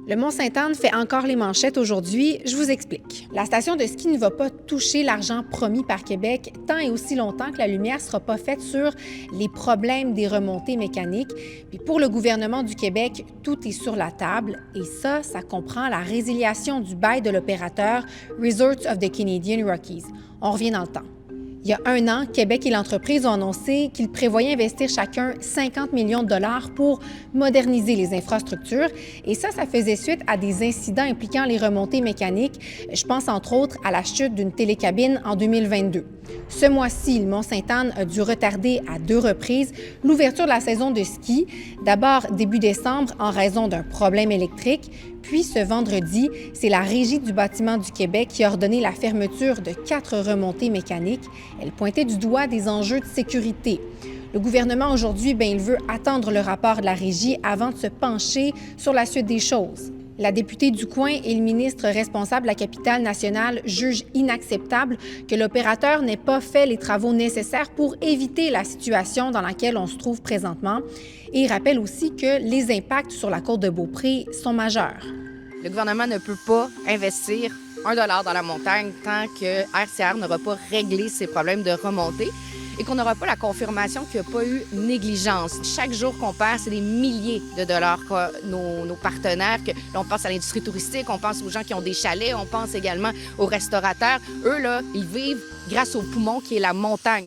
Le Mont-Sainte-Anne fait encore les manchettes aujourd'hui, je vous explique. La station de ski ne va pas toucher l'argent promis par Québec tant et aussi longtemps que la lumière ne sera pas faite sur les problèmes des remontées mécaniques. Puis pour le gouvernement du Québec, tout est sur la table et ça comprend la résiliation du bail de l'opérateur Resorts of the Canadian Rockies. On revient dans le temps. Il y a un an, Québec et l'entreprise ont annoncé qu'ils prévoyaient investir chacun 50 millions de dollars pour moderniser les infrastructures. Et ça faisait suite à des incidents impliquant les remontées mécaniques. Je pense entre autres à la chute d'une télécabine en 2022. Ce mois-ci, le Mont-Sainte-Anne a dû retarder à 2 reprises l'ouverture de la saison de ski. D'abord début décembre en raison d'un problème électrique. Puis ce vendredi, c'est la Régie du bâtiment du Québec qui a ordonné la fermeture de 4 remontées mécaniques. Elle pointait du doigt des enjeux de sécurité. Le gouvernement aujourd'hui, il veut attendre le rapport de la Régie avant de se pencher sur la suite des choses. La députée du coin et le ministre responsable de la capitale nationale jugent inacceptable que l'opérateur n'ait pas fait les travaux nécessaires pour éviter la situation dans laquelle on se trouve présentement. Et il rappelle aussi que les impacts sur la côte de Beaupré sont majeurs. Le gouvernement ne peut pas investir $1 dans la montagne tant que RCR n'aura pas réglé ses problèmes de remontée et qu'on n'aura pas la confirmation qu'il n'y a pas eu négligence. Chaque jour qu'on perd, c'est des milliers de dollars que nos partenaires, là, on pense à l'industrie touristique, on pense aux gens qui ont des chalets, on pense également aux restaurateurs. Eux, là, ils vivent grâce au poumon qui est la montagne.